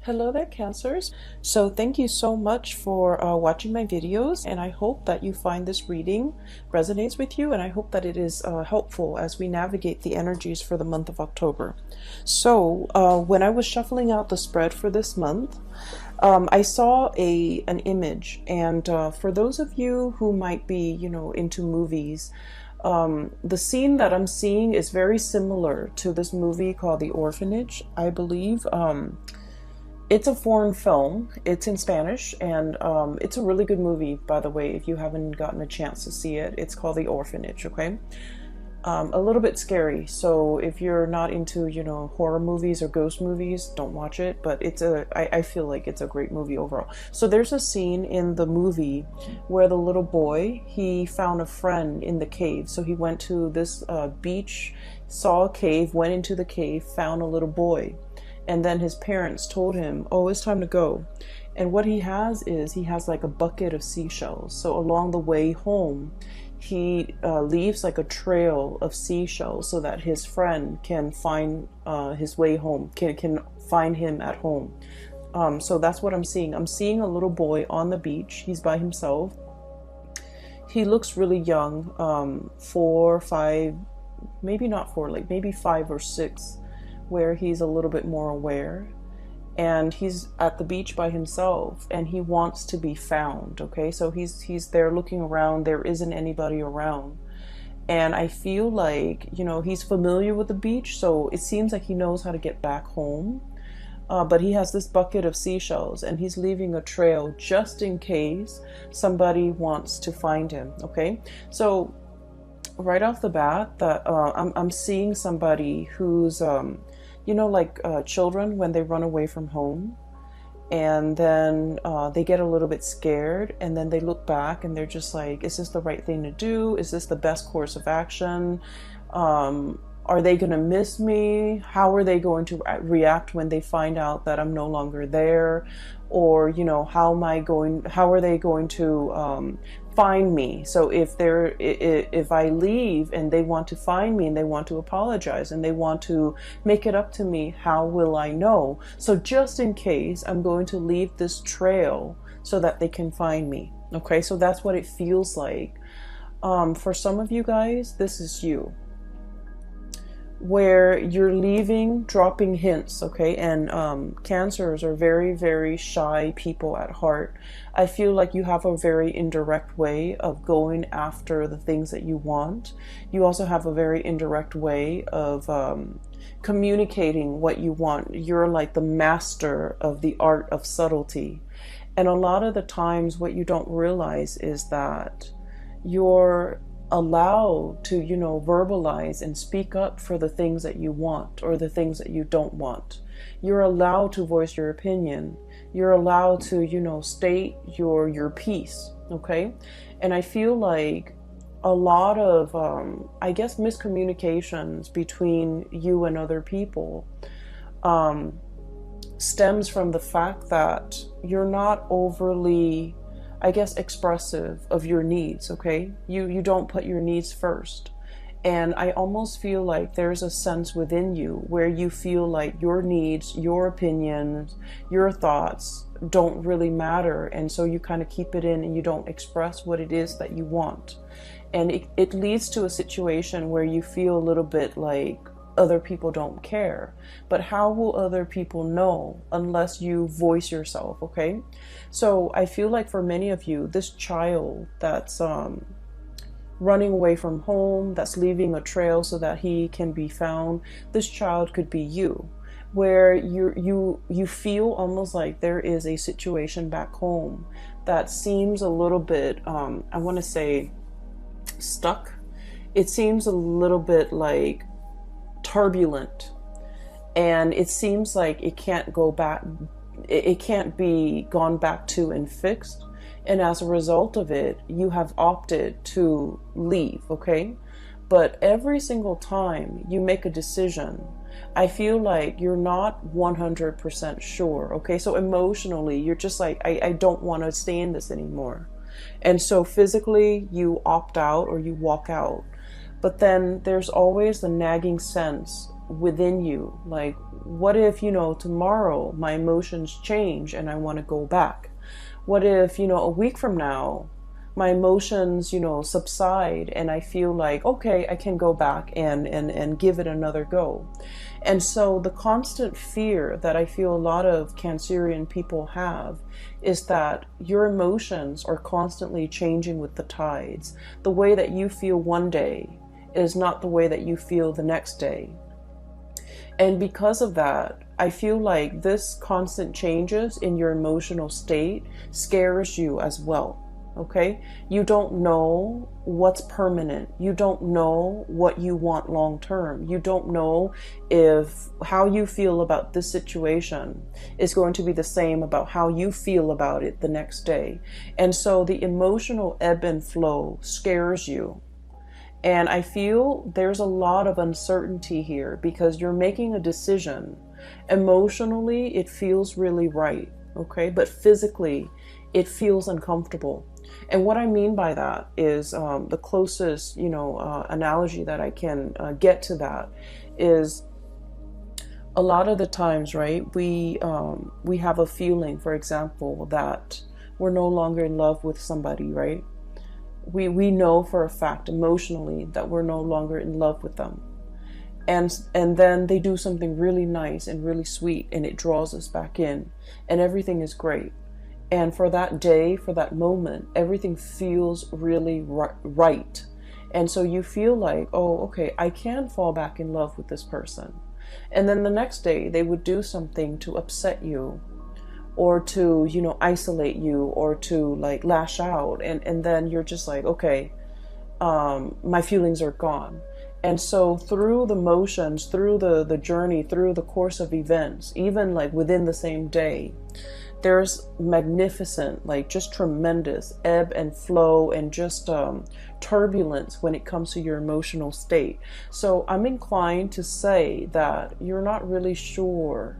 Hello there, Cancers. So thank you so much for watching my videos, and I hope that you find this reading resonates with you, and I hope that it is helpful as we navigate the energies for the month of October. So when I was shuffling out the spread for this month, I saw an image, and for those of you who might be, into movies, the scene that I'm seeing is very similar to this movie called The Orphanage, I believe. It's a foreign film. It's in Spanish, and it's a really good movie, by the way, if you haven't gotten a chance to see it. It's called The Orphanage, okay? A little bit scary, so if you're not into, horror movies or ghost movies, don't watch it, but I feel like it's a great movie overall. So there's a scene in the movie where the little boy, he found a friend in the cave. So he went to this beach, saw a cave, went into the cave, found a little boy. And then his parents told him, oh, it's time to go. And what he has like a bucket of seashells. So along the way home, he leaves like a trail of seashells so that his friend can find his way home, can find him at home. So that's what I'm seeing. I'm seeing a little boy on the beach. He's by himself. He looks really young, 4, 5, maybe not 4, like maybe 5 or 6. Where he's a little bit more aware, and he's at the beach by himself, and he wants to be found. Okay, so he's there looking around. There isn't anybody around, and I feel like he's familiar with the beach, so it seems like he knows how to get back home. But he has this bucket of seashells, and he's leaving a trail just in case somebody wants to find him. Okay, so right off the bat, that I'm seeing somebody who's like children when they run away from home, and then they get a little bit scared, and then they look back and they're just like, is this the right thing to do? Is this the best course of action? Are they going to miss me? How are they going to react when they find out that I'm no longer there? Or, how are they going to find me? So if I leave and they want to find me and they want to apologize and they want to make it up to me, how will I know? So just in case, I'm going to leave this trail so that they can find me. Okay, so that's what it feels like. For some of you guys, this is you, where you're leaving, dropping hints, okay? And Cancers are very, very shy people at heart. I feel like you have a very indirect way of going after the things that you want. You also have a very indirect way of communicating what you want. You're like the master of the art of subtlety. And a lot of the times what you don't realize is that you're allowed to, verbalize and speak up for the things that you want or the things that you don't want. You're allowed to voice your opinion. You're allowed to, state your piece, okay? And I feel like a lot of, miscommunications between you and other people stems from the fact that you're not overly expressive of your needs, okay? You don't put your needs first. And I almost feel like there's a sense within you where you feel like your needs, your opinions, your thoughts don't really matter. And so you kind of keep it in and you don't express what it is that you want. And it leads to a situation where you feel a little bit like other people don't care. But how will other people know unless you voice yourself, okay? So I feel like for many of you, this child that's running away from home, that's leaving a trail so that he can be found, this child could be you, where you feel almost like there is a situation back home that seems a little bit, I want to say, stuck. It seems a little bit like turbulent, and it seems like it can't go back, it can't be gone back to and fixed, and as a result of it you have opted to leave, okay? But every single time you make a decision, I feel like you're not 100% sure, okay? So emotionally you're just like, I don't want to stay in this anymore, and so physically you opt out or you walk out. But then there's always the nagging sense within you. Like, what if, tomorrow my emotions change and I want to go back? What if, a week from now, my emotions, subside and I feel like, okay, I can go back and give it another go. And so the constant fear that I feel a lot of Cancerian people have is that your emotions are constantly changing with the tides. The way that you feel one day is not the way that you feel the next day. And because of that, I feel like this constant changes in your emotional state scares you as well. Okay? You don't know what's permanent. You don't know what you want long term. You don't know if how you feel about this situation is going to be the same about how you feel about it the next day. And so the emotional ebb and flow scares you. And I feel there's a lot of uncertainty here because you're making a decision. Emotionally, it feels really right, okay? But physically, it feels uncomfortable. And what I mean by that is the closest, analogy that I can get to that is a lot of the times, right? We have a feeling, for example, that we're no longer in love with somebody, right? We know for a fact emotionally that we're no longer in love with them. And then they do something really nice and really sweet and it draws us back in and everything is great. And for that day, for that moment, everything feels really right. And so you feel like, oh, okay, I can fall back in love with this person. And then the next day they would do something to upset you or to, isolate you or to like lash out. And then you're just like, okay, my feelings are gone. And so through the motions, through the journey, through the course of events, even like within the same day, there's magnificent, like just tremendous ebb and flow and just turbulence when it comes to your emotional state. So I'm inclined to say that you're not really sure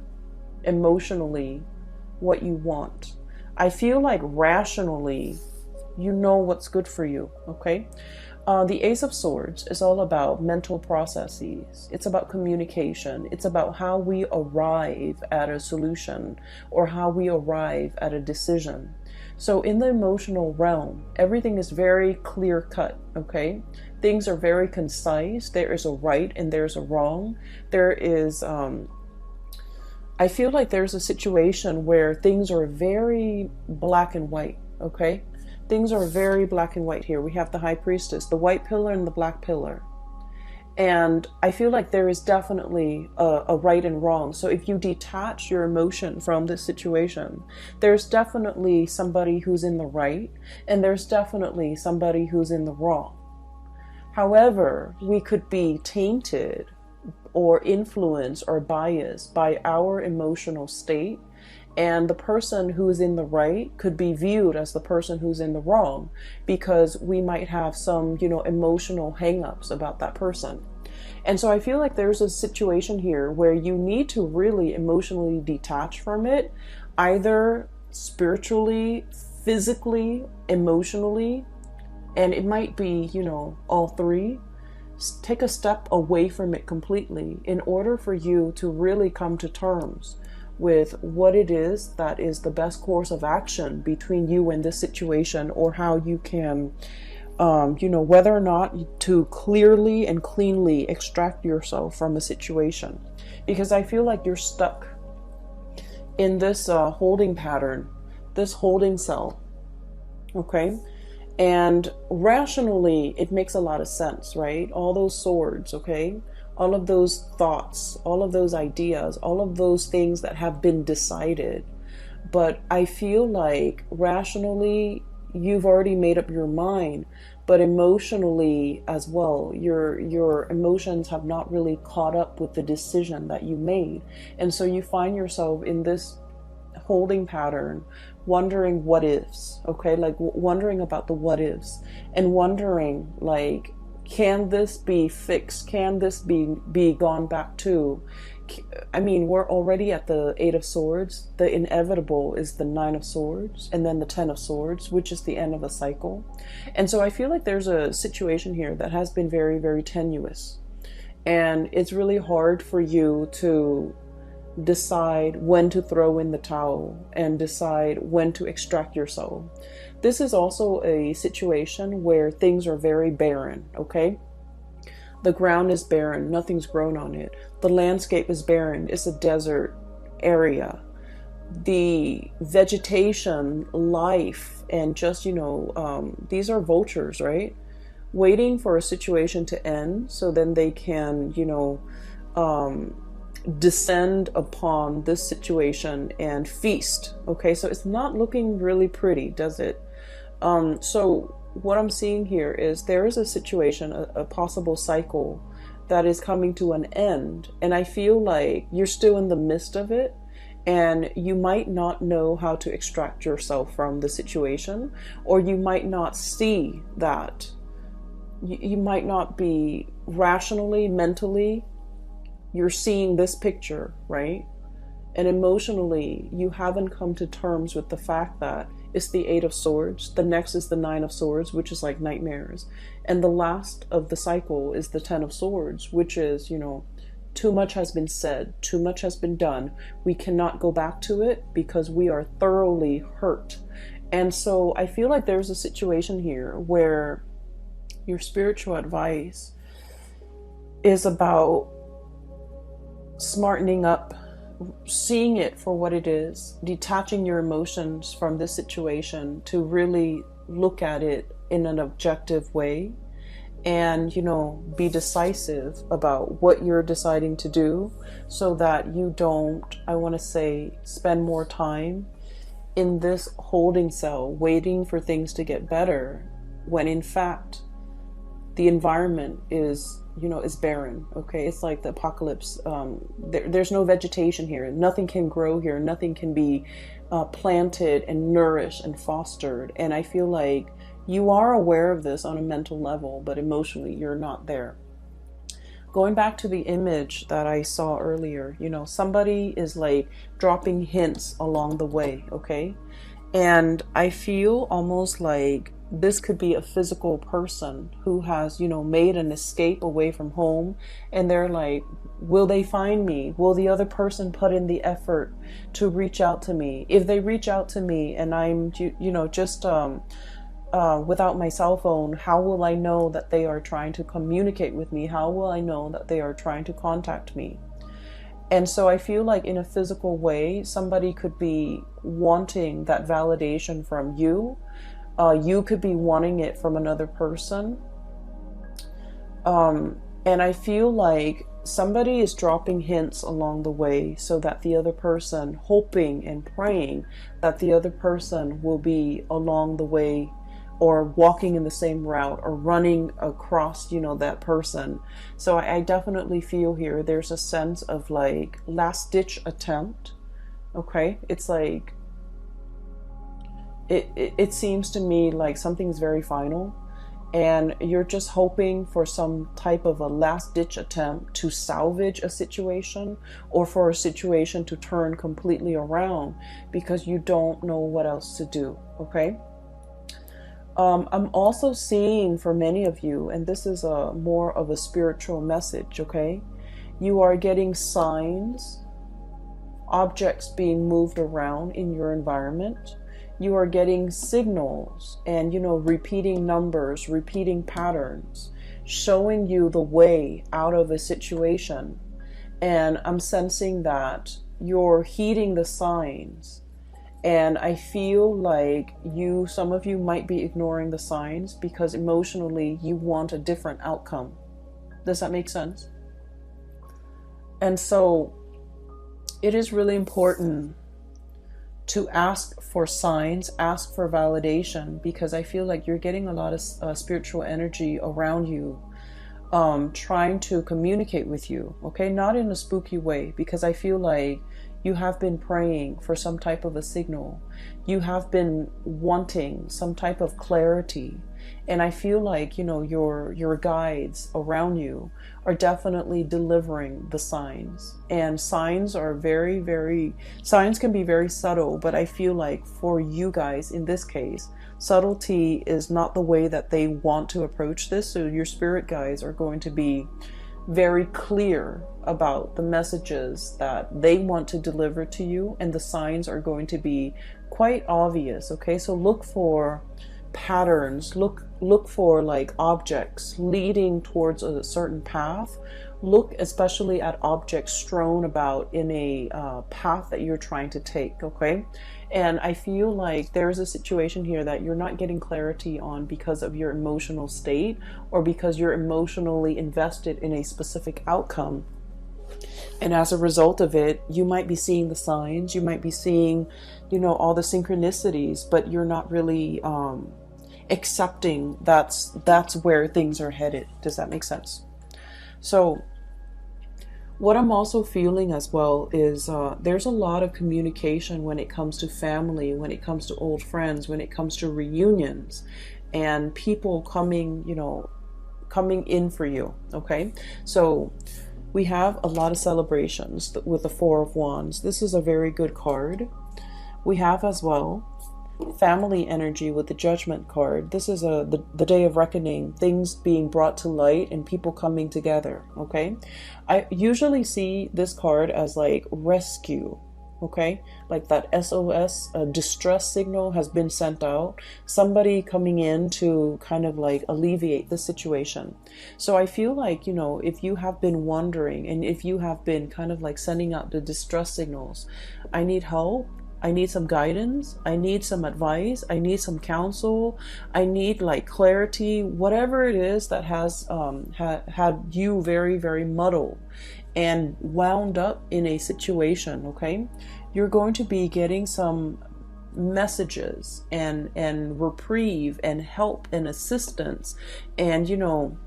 emotionally what you want. I feel like rationally, you know what's good for you, okay? The Ace of Swords is all about mental processes. It's about communication. It's about how we arrive at a solution or how we arrive at a decision. So in the emotional realm, everything is very clear cut, okay? Things are very concise. There is a right and there's a wrong. There is, I feel like there's a situation where things are very black and white, okay? Things are very black and white here. We have the High Priestess, the white pillar and the black pillar. And I feel like there is definitely a right and wrong. So if you detach your emotion from this situation, there's definitely somebody who's in the right and there's definitely somebody who's in the wrong. However, we could be tainted or influenced or biased by our emotional state. And the person who is in the right could be viewed as the person who's in the wrong because we might have some, emotional hang-ups about that person. And so I feel like there's a situation here where you need to really emotionally detach from it, either spiritually, physically, emotionally, and it might be, all three. Take a step away from it completely in order for you to really come to terms with what it is that is the best course of action between you and this situation, or how you can, whether or not to clearly and cleanly extract yourself from a situation. Because I feel like you're stuck in this holding pattern, this holding cell, okay? And rationally, it makes a lot of sense, right? All those swords, okay? All of those thoughts, all of those ideas, all of those things that have been decided. But I feel like rationally, you've already made up your mind, but emotionally as well, your emotions have not really caught up with the decision that you made. And so you find yourself in this holding pattern, wondering what ifs, okay? Like wondering about the what ifs and wondering like, can this be fixed? Can this be gone back to? I mean, we're already at the Eight of Swords. The inevitable is the Nine of Swords and then the Ten of Swords, which is the end of a cycle. And so I feel like there's a situation here that has been very, very tenuous. And it's really hard for you to decide when to throw in the towel and decide when to extract your soul. This is also a situation where things are very barren, okay? The ground is barren, nothing's grown on it. The landscape is barren, it's a desert area. The vegetation, life, and just, these are vultures, right? Waiting for a situation to end so then they can, descend upon this situation and feast. Okay, so it's not looking really pretty, does it? So what I'm seeing here is there is a situation, a possible cycle that is coming to an end, and I feel like you're still in the midst of it, and you might not know how to extract yourself from the situation, or you might not see that. You might not be rationally, mentally, you're seeing this picture, right? And emotionally, you haven't come to terms with the fact that it's the Eight of Swords. The next is the Nine of Swords, which is like nightmares. And the last of the cycle is the Ten of Swords, which is, too much has been said, too much has been done. We cannot go back to it because we are thoroughly hurt. And so I feel like there's a situation here where your spiritual advice is about smartening up, seeing it for what it is, detaching your emotions from this situation to really look at it in an objective way, and be decisive about what you're deciding to do, so that you don't, I want to say, spend more time in this holding cell waiting for things to get better, when in fact the environment is barren. Okay, it's like the apocalypse. There's no vegetation here, nothing can grow here, nothing can be planted and nourished and fostered. And I feel like you are aware of this on a mental level, but emotionally you're not there. Going back to the image that I saw earlier, somebody is like dropping hints along the way, okay? And I feel almost like this could be a physical person who has, made an escape away from home, and they're like, will they find me? Will the other person put in the effort to reach out to me? If they reach out to me and I'm, just without my cell phone, how will I know that they are trying to communicate with me? How will I know that they are trying to contact me? And so I feel like in a physical way, somebody could be wanting that validation from you. You could be wanting it from another person. And I feel like somebody is dropping hints along the way so that the other person, hoping and praying that the other person will be along the way, or walking in the same route, or running across, that person. So I definitely feel here there's a sense of like last ditch attempt. Okay, it's like it seems to me like something's very final, and you're just hoping for some type of a last ditch attempt to salvage a situation, or for a situation to turn completely around, because you don't know what else to do. Okay. I'm also seeing for many of you, and this is more of a spiritual message, okay? You are getting signs, objects being moved around in your environment. You are getting signals and, repeating numbers, repeating patterns, showing you the way out of a situation. And I'm sensing that you're heeding the signs. And I feel like some of you might be ignoring the signs because emotionally you want a different outcome. Does that make sense? And so it is really important to ask for signs, ask for validation, because I feel like you're getting a lot of spiritual energy around you, trying to communicate with you, okay? Not in a spooky way, because I feel like you have been praying for some type of a signal. You have been wanting some type of clarity. And I feel like, your guides around you are definitely delivering the signs. And signs are signs can be very subtle, but I feel like for you guys in this case, subtlety is not the way that they want to approach this. So your spirit guides are going to be very clear about the messages that they want to deliver to you, and the signs are going to be quite obvious. Okay, so look for patterns, look for like objects leading towards a certain path. Look especially at objects strewn about in a path that you're trying to take. Okay, and I feel like there's a situation here that you're not getting clarity on because of your emotional state, or because you're emotionally invested in a specific outcome. And as a result of it, you might be seeing the signs, you might be seeing, you know, all the synchronicities, but you're not really accepting that's where things are headed. Does that make sense? So what I'm also feeling as well is there's a lot of communication when it comes to family, when it comes to old friends, when it comes to reunions, and people coming, you know, coming in for you. Okay, so we have a lot of celebrations with the Four of Wands. This is a very good card. We have as well family energy with the Judgment card. This is the day of reckoning, things being brought to light and people coming together. Okay, I usually see this card as like rescue. Okay, like that SOS, distress signal has been sent out, somebody coming in to kind of like alleviate the situation. So I feel like, you know, if you have been wondering, and if you have been kind of like sending out the distress signals, I need help, I need some guidance, I need some advice, I need some counsel, I need like clarity, whatever it is that has had you very, very muddled and wound up in a situation. Okay, you're going to be getting some messages and reprieve and help and assistance, and, you know,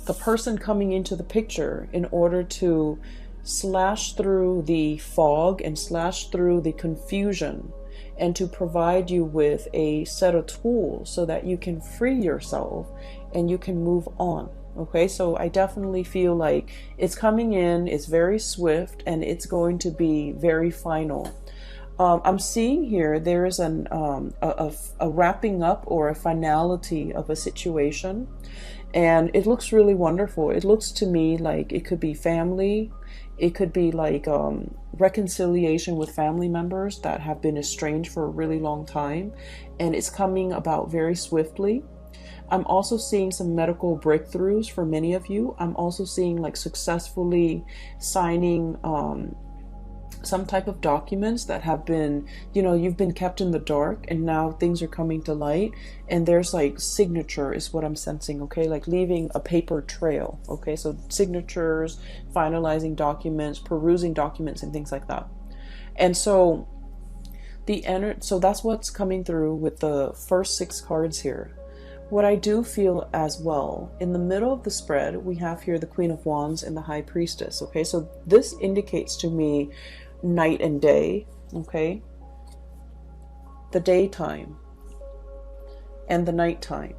the person coming into the picture in order to slash through the fog and slash through the confusion, and to provide you with a set of tools so that you can free yourself and you can move on. Okay, so I definitely feel like it's coming in, it's very swift, and it's going to be very final. I'm seeing here there is a wrapping up or a finality of a situation, and it looks really wonderful. It looks to me like it could be family, it could be like reconciliation with family members that have been estranged for a really long time, and it's coming about very swiftly. I'm also seeing some medical breakthroughs for many of you. I'm also seeing like successfully signing some type of documents that have been, you know, you've been kept in the dark, and now things are coming to light, and there's like signature is what I'm sensing. Okay, like leaving a paper trail. Okay, so signatures, finalizing documents, perusing documents, and things like that. And so so that's what's coming through with the first 6 cards here. What I do feel as well, in the middle of the spread, we have here the Queen of Wands and the High Priestess. Okay, so this indicates to me night and day. Okay, the daytime and the nighttime.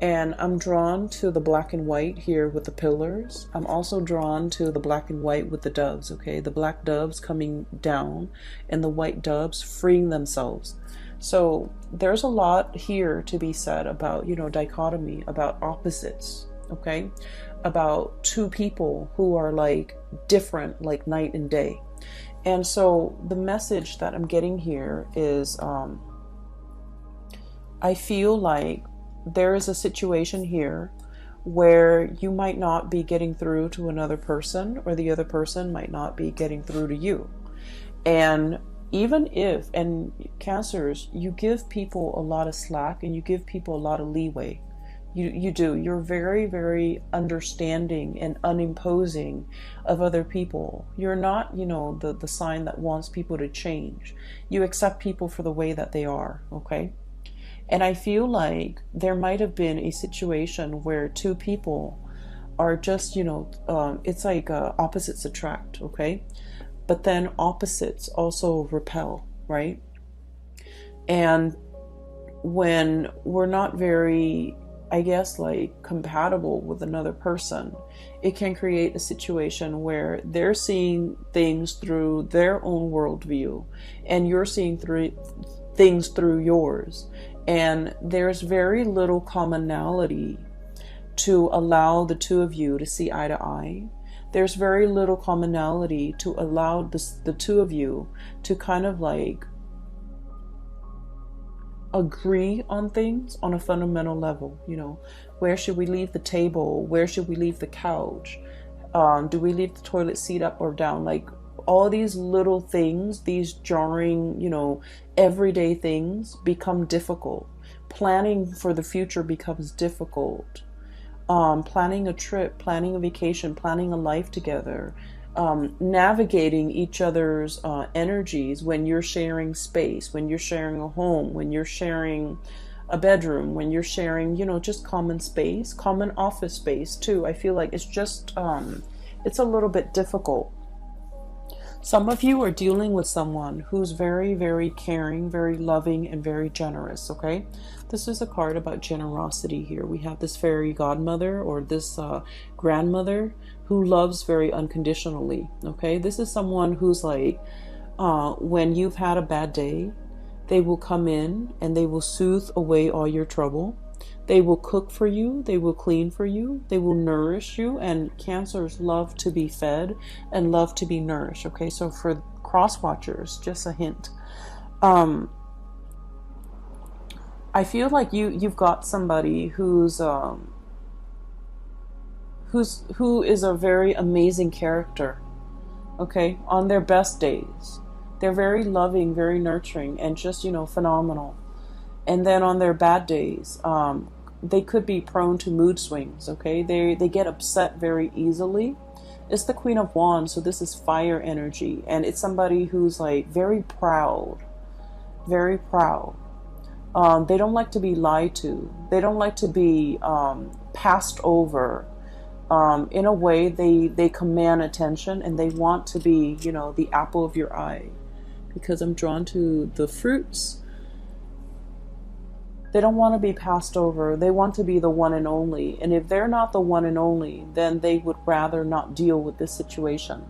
And I'm drawn to the black and white here with the pillars. I'm also drawn to the black and white with the doves. Okay, the black doves coming down and the white doves freeing themselves. So there's a lot here to be said about, you know, dichotomy, about opposites. Okay, about two people who are like different, like night and day. And so the message that I'm getting here is I feel like there is a situation here where you might not be getting through to another person, or the other person might not be getting through to you. And even if, and Cancers, you give people a lot of slack and you give people a lot of leeway. You do. You're very, very understanding and unimposing of other people. You're not, you know, the sign that wants people to change. You accept people for the way that they are. Okay. And I feel like there might have been a situation where two people are just, you know, it's like opposites attract. Okay. But then opposites also repel, right? And when we're not very, I guess, like compatible with another person, it can create a situation where they're seeing things through their own worldview and you're seeing things through yours. And there's very little commonality to allow the two of you to see eye to eye. There's very little commonality to allow the two of you to kind of like agree on things on a fundamental level. You know, where should we leave the table? Where should we leave the couch? Do we leave the toilet seat up or down? Like all these little things, these jarring, you know, everyday things become difficult. Planning for the future becomes difficult. Planning a trip, planning a vacation, planning a life together, navigating each other's energies when you're sharing space, when you're sharing a home, when you're sharing a bedroom, when you're sharing, you know, just common space, common office space too. I feel like it's just, it's a little bit difficult. Some of you are dealing with someone who's very, very caring, very loving, and very generous, okay? This is a card about generosity here. We have this fairy godmother or this grandmother who loves very unconditionally, okay? This is someone who's like, when you've had a bad day, they will come in and they will soothe away all your trouble. They will cook for you, they will clean for you, they will nourish you, and Cancers love to be fed and love to be nourished, okay? So for cross watchers, just a hint. I feel like you've got somebody who is a very amazing character, okay? On their best days, they're very loving, very nurturing, and just, you know, phenomenal. And then on their bad days, they could be prone to mood swings, okay? They get upset very easily. It's the Queen of Wands, so this is fire energy. And it's somebody who's like very proud, very proud. They don't like to be lied to. They don't like to be passed over. In a way, they command attention and they want to be, you know, the apple of your eye. Because I'm drawn to the fruits. They don't want to be passed over. They want to be the one and only. And if they're not the one and only, then they would rather not deal with this situation.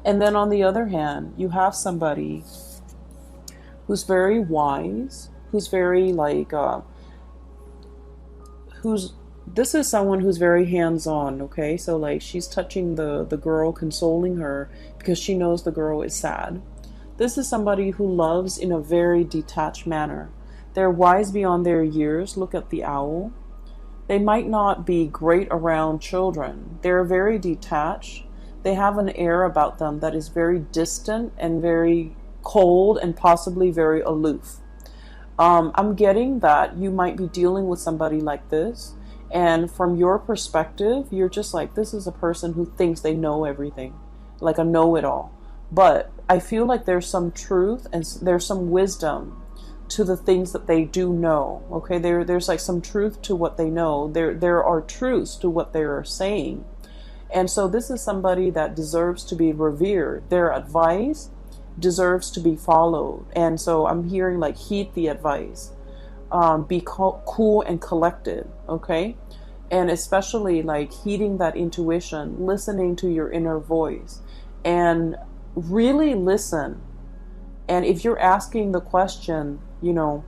And then on the other hand, you have somebody who's very wise, who's very like, this is someone who's very hands-on, okay? So like she's touching the girl, consoling her because she knows the girl is sad. This is somebody who loves in a very detached manner. They're wise beyond their years. Look at the owl. They might not be great around children. They're very detached. They have an air about them that is very distant and very cold and possibly very aloof. I'm getting that you might be dealing with somebody like this. And from your perspective, you're just like, this is a person who thinks they know everything, like a know-it-all. But I feel like there's some truth and there's some wisdom to the things that they do know, okay? There's like some truth to what they know. There are truths to what they are saying. And so this is somebody that deserves to be revered. Their advice deserves to be followed. And so I'm hearing like heed the advice. Be cool and collected, okay? And especially like heeding that intuition, listening to your inner voice, and really listen. And if you're asking the question, you know,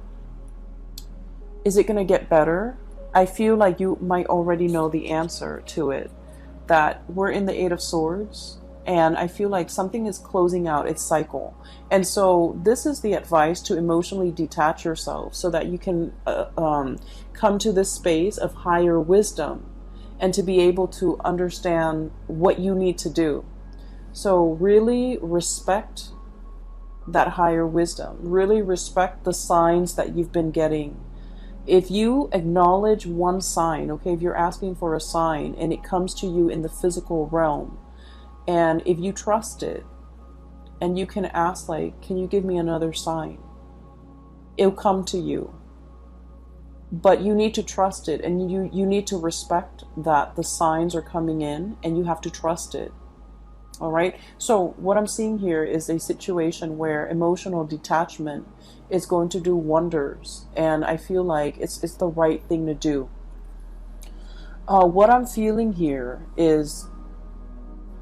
is it going to get better? I feel like you might already know the answer to it. That we're in the Eight of Swords, and I feel like something is closing out its cycle. And so this is the advice to emotionally detach yourself so that you can come to this space of higher wisdom and to be able to understand what you need to do. So really respect that higher wisdom. Really respect the signs that you've been getting. If you acknowledge one sign, okay, if you're asking for a sign and it comes to you in the physical realm, and if you trust it, and you can ask like, can you give me another sign? It'll come to you. But you need to trust it, and you need to respect that the signs are coming in and you have to trust it. All right. So what I'm seeing here is a situation where emotional detachment is going to do wonders. And I feel like it's the right thing to do. What I'm feeling here is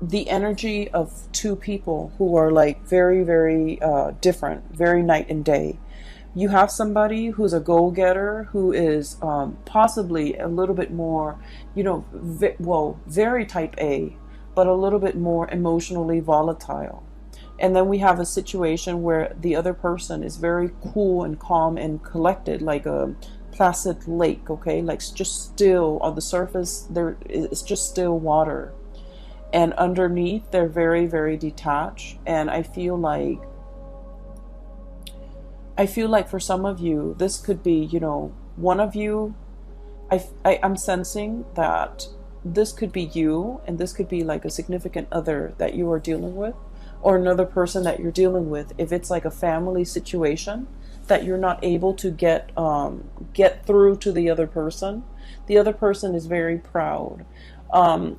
the energy of two people who are like very, very different, very night and day. You have somebody who's a go-getter, who is possibly a little bit more, well, very type A, but a little bit more emotionally volatile. And then we have a situation where the other person is very cool and calm and collected, like a placid lake, okay? Like just still on the surface, there it's just still water. And underneath, they're very, very detached. And I feel like for some of you, this could be, one of you, I'm sensing that this could be you, and this could be like a significant other that you are dealing with, or another person that you're dealing with. If it's like a family situation that you're not able to get through to the other person is very proud.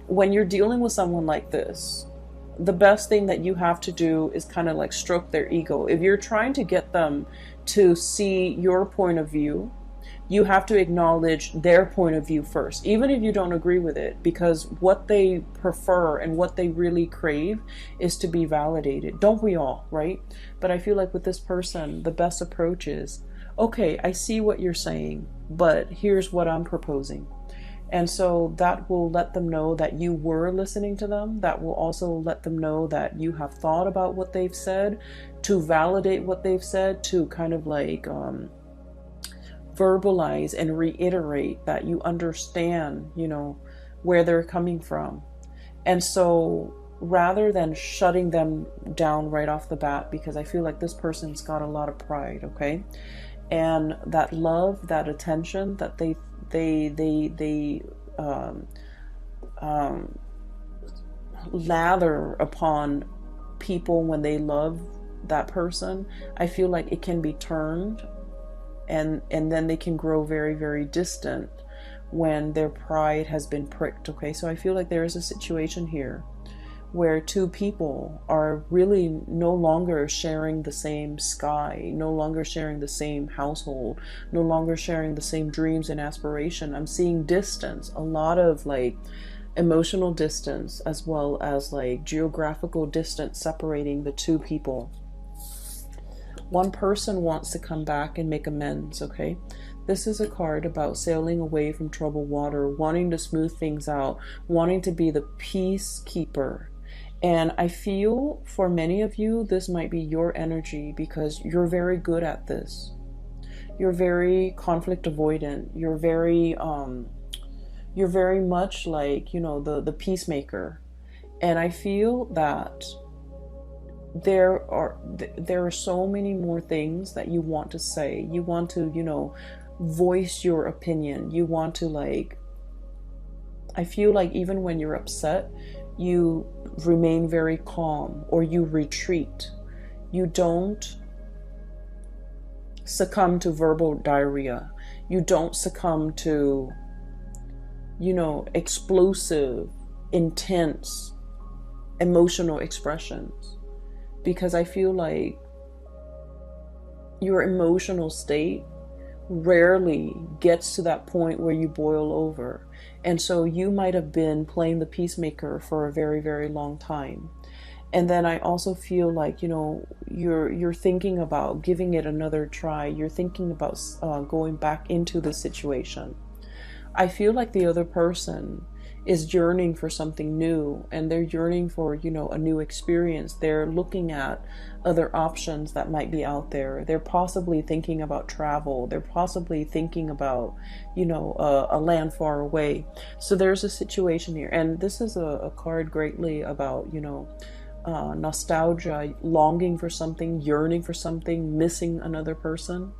When you're dealing with someone like this, the best thing that you have to do is kind of like stroke their ego. If you're trying to get them to see your point of view, you have to acknowledge their point of view first, even if you don't agree with it, because what they prefer and what they really crave is to be validated. Don't we all, right? But I feel like with this person, the best approach is, okay, I see what you're saying, but here's what I'm proposing. And so that will let them know that you were listening to them. That will also let them know that you have thought about what they've said, to validate what they've said, to kind of like verbalize and reiterate that you understand, where they're coming from. And so rather than shutting them down right off the bat, because I feel like this person's got a lot of pride, okay? And that love, that attention that they lather upon people when they love that person, I feel like it can be turned, and then they can grow very, very distant when their pride has been pricked, okay? So I feel like there is a situation here where two people are really no longer sharing the same sky, no longer sharing the same household, no longer sharing the same dreams and aspiration. I'm seeing distance, a lot of like emotional distance, as well as like geographical distance separating the two people. One person wants to come back and make amends, okay? This is a card about sailing away from troubled water, wanting to smooth things out, wanting to be the peacekeeper. And I feel for many of you, this might be your energy, because you're very good at this. You're very conflict avoidant. You're very much like, the peacemaker. And I feel that there are so many more things that you want to say. You want to, voice your opinion. You want to I feel like even when you're upset, you remain very calm, or you retreat. You don't succumb to verbal diarrhea. You don't succumb to, explosive, intense, emotional expressions. Because I feel like your emotional state rarely gets to that point where you boil over. And so you might have been playing the peacemaker for a very, very long time. And then I also feel like, you're thinking about giving it another try. You're thinking about going back into the situation. I feel like the other person is yearning for something new, and they're yearning for, a new experience. They're looking at other options that might be out there. They're possibly thinking about travel. They're possibly thinking about, a land far away. So there's a situation here. And this is a card greatly about, nostalgia, longing for something, yearning for something, missing another person.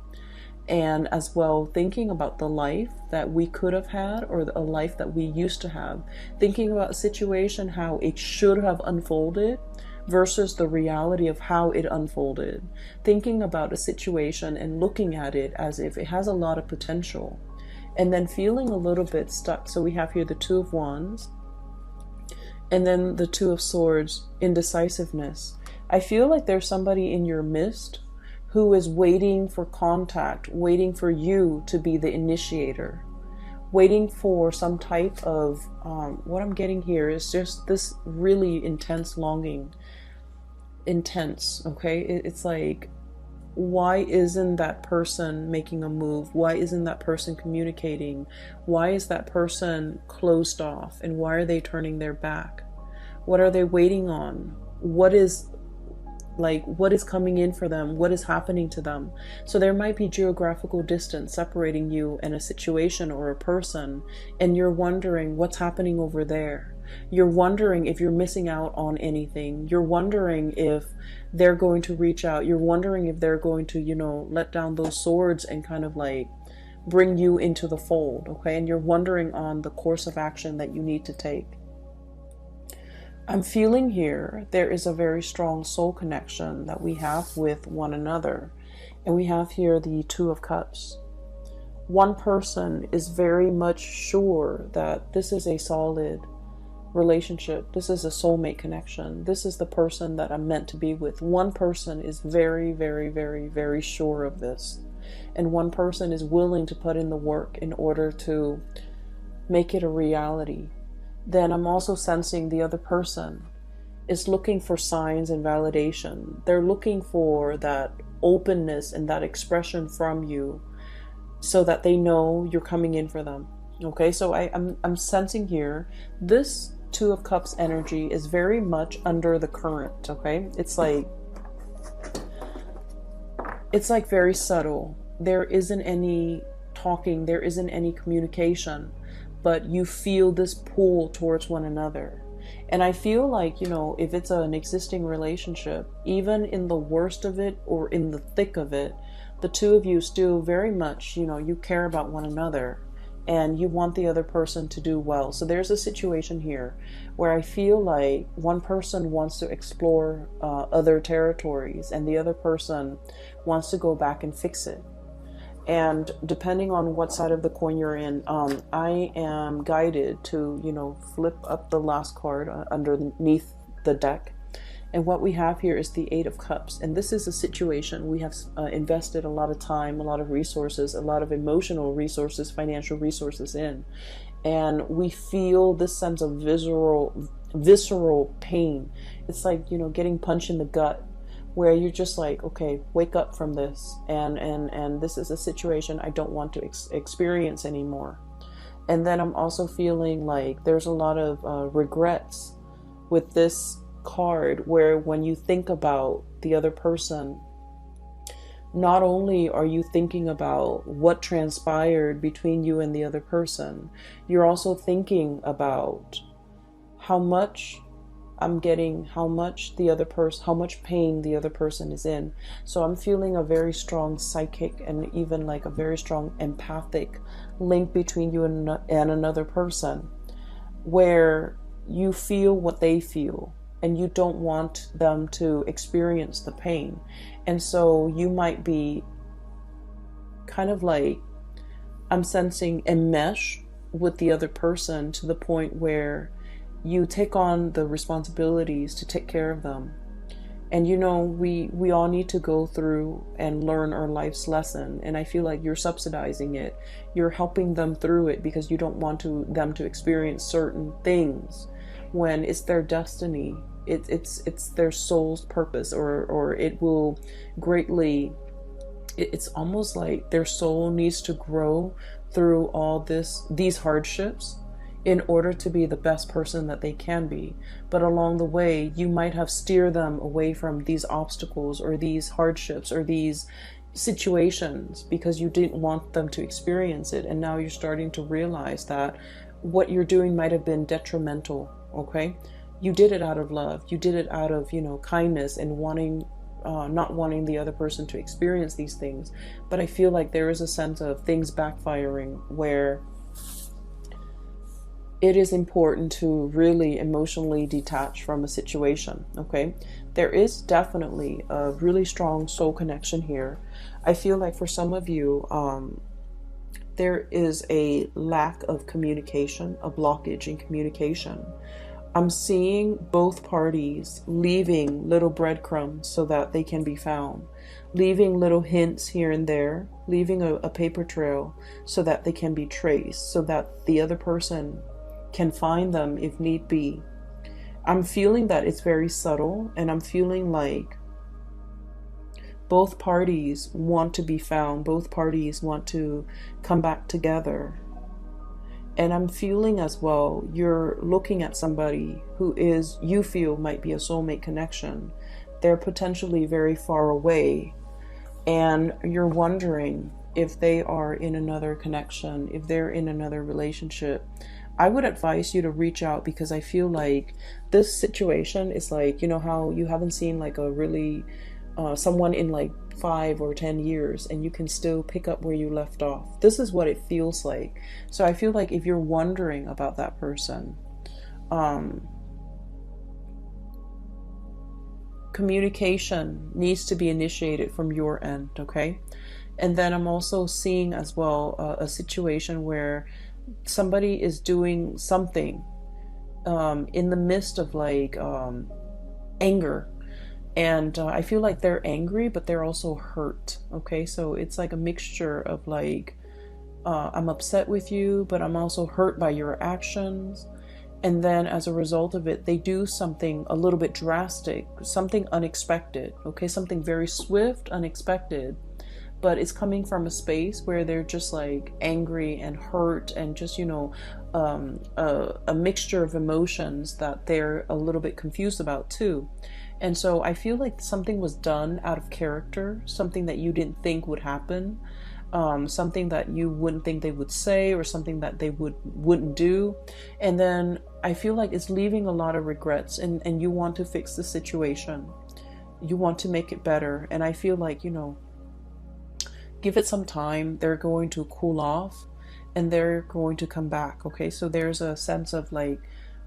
And as well, thinking about the life that we could have had, or a life that we used to have. Thinking about a situation, how it should have unfolded versus the reality of how it unfolded. Thinking about a situation and looking at it as if it has a lot of potential. And then feeling a little bit stuck. So we have here the Two of Wands. And then the Two of Swords, indecisiveness. I feel like there's somebody in your midst who is waiting for contact, waiting for you to be the initiator, waiting for some type of, what I'm getting here is just this really intense longing. Intense, okay? It's like why isn't that person making a move? Why isn't that person communicating? Why is that person closed off? And why are they turning their back? What are they waiting on? What is coming in for them? What is happening to them? So there might be geographical distance separating you and a situation or a person, and you're wondering what's happening over there. You're wondering if you're missing out on anything. You're wondering if they're going to reach out. You're wondering if they're going to, let down those swords and kind of like bring you into the fold, okay? And you're wondering on the course of action that you need to take. I'm feeling here there is a very strong soul connection that we have with one another. And we have here the Two of Cups. One person is very much sure that this is a solid relationship. This is a soulmate connection. This is the person that I'm meant to be with. One person is very, very, very, very sure of this. And one person is willing to put in the work in order to make it a reality. Then I'm also sensing the other person is looking for signs and validation. They're looking for that openness and that expression from you so that they know you're coming in for them. Okay, so I'm sensing here this Two of Cups energy is very much under the current, okay? It's like very subtle. There isn't any talking, there isn't any communication, but you feel this pull towards one another. And I feel like, if it's an existing relationship, even in the worst of it or in the thick of it, the two of you still very much, you care about one another. And you want the other person to do well. So there's a situation here where I feel like one person wants to explore other territories and the other person wants to go back and fix it. And depending on what side of the coin you're in, I am guided to, flip up the last card underneath the deck. And what we have here is the Eight of Cups. And this is a situation we have invested a lot of time, a lot of resources, a lot of emotional resources, financial resources in. And we feel this sense of visceral pain. It's like, getting punched in the gut, where you're just like, okay, wake up from this. And this is a situation I don't want to experience anymore. And then I'm also feeling like there's a lot of regrets with this card, where when you think about the other person, not only are you thinking about what transpired between you and the other person, you're also thinking about how much I'm getting, how much pain the other person is in. So I'm feeling a very strong psychic and even like a very strong empathic link between you and another person, where you feel what they feel. And you don't want them to experience the pain. And so you might be kind of like, I'm sensing a mesh with the other person to the point where you take on the responsibilities to take care of them. And we all need to go through and learn our life's lesson. And I feel like you're subsidizing it. You're helping them through it because you don't want them to experience certain things when it's their destiny. It's their soul's purpose, or it will greatly, it's almost like their soul needs to grow through all these hardships in order to be the best person that they can be. But along the way, you might have steered them away from these obstacles or these hardships or these situations because you didn't want them to experience it. And now you're starting to realize that what you're doing might have been detrimental, okay? You did it out of love. You did it out of, kindness and not wanting the other person to experience these things. But I feel like there is a sense of things backfiring where it is important to really emotionally detach from a situation, okay? There is definitely a really strong soul connection here. I feel like for some of you, there is a lack of communication, a blockage in communication. I'm seeing both parties leaving little breadcrumbs so that they can be found, leaving little hints here and there, leaving a paper trail so that they can be traced, so that the other person can find them if need be. I'm feeling that it's very subtle, and I'm feeling like Both parties want to be found. Both parties want to come back together. And I'm feeling as well, you're looking at somebody who is, you feel might be a soulmate connection. They're potentially very far away. And you're wondering if they are in another connection, if they're in another relationship. I would advise you to reach out, because I feel like this situation is like, you know how you haven't seen like a really someone in like 5 or 10 years, and you can still pick up where you left off. This is what it feels like. So I feel like if you're wondering about that person, communication needs to be initiated from your end, okay? And then I'm also seeing as well a situation where somebody is doing something in the midst of like anger. And I feel like they're angry, but they're also hurt. Okay, so it's like a mixture of like, I'm upset with you, but I'm also hurt by your actions. And then as a result of it, they do something a little bit drastic, something unexpected. Okay, something very swift, unexpected. But it's coming from a space where they're just like angry and hurt, and just, you know, a mixture of emotions that they're a little bit confused about too. And so I feel like something was done out of character, something that you didn't think would happen, something that you wouldn't think they would say, or something that they wouldn't do. And then I feel like it's leaving a lot of regrets, and you want to fix the situation. You want to make it better. And I feel like, you know, give it some time. They're going to cool off, and they're going to come back. Okay, so there's a sense of like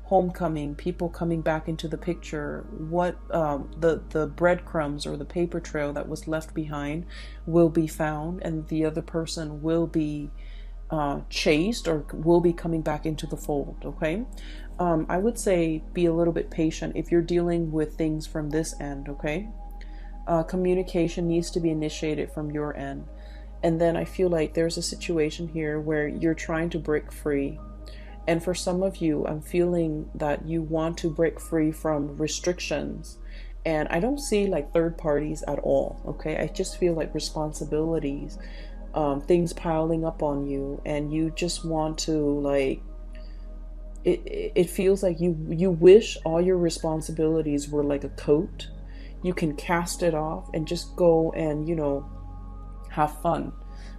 homecoming, people coming back into the picture. What the breadcrumbs or the paper trail that was left behind will be found, and the other person will be chased, or will be coming back into the fold. Okay, I would say be a little bit patient if you're dealing with things from this end. Okay, communication needs to be initiated from your end. And then I feel like there's a situation here where you're trying to break free. And for some of you, I'm feeling that you want to break free from restrictions. And I don't see like third parties at all. Okay, I just feel like responsibilities, things piling up on you, and you just want to like, it feels like you wish all your responsibilities were like a coat. You can cast it off and just go and, you know, have fun.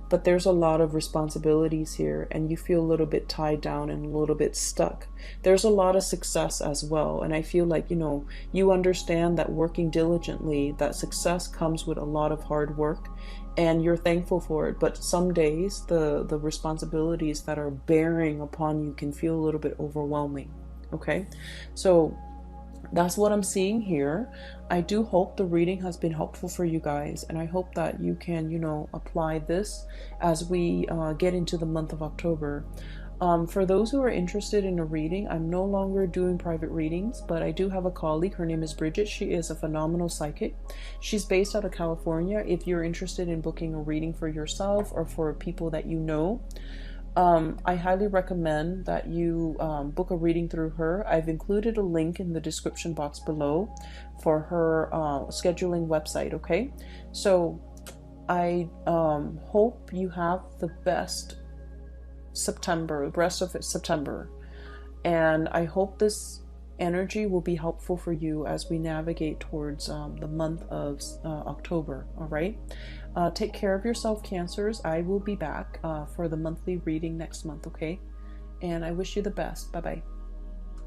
But there's a lot of responsibilities here, and you feel a little bit tied down and a little bit stuck. There's a lot of success as well, and I feel like, you know, you understand that working diligently, that success comes with a lot of hard work, and you're thankful for it. But some days the responsibilities that are bearing upon you can feel a little bit overwhelming. Okay, so that's what I'm seeing here. I do hope the reading has been helpful for you guys, and I hope that you can, you know, apply this as we get into the month of October. For those who are interested in a reading, I'm no longer doing private readings, but I do have a colleague. Her name is Bridget. She is a phenomenal psychic. She's based out of California. If you're interested in booking a reading for yourself or for people that you know, I highly recommend that you book a reading through her. I've included a link in the description box below for her scheduling website. Okay, so I hope you have the best September, the rest of September, and I hope this energy will be helpful for you as we navigate towards the month of October. All right, take care of yourself, Cancers. I will be back for the monthly reading next month. Okay, and I wish you the best. Bye bye.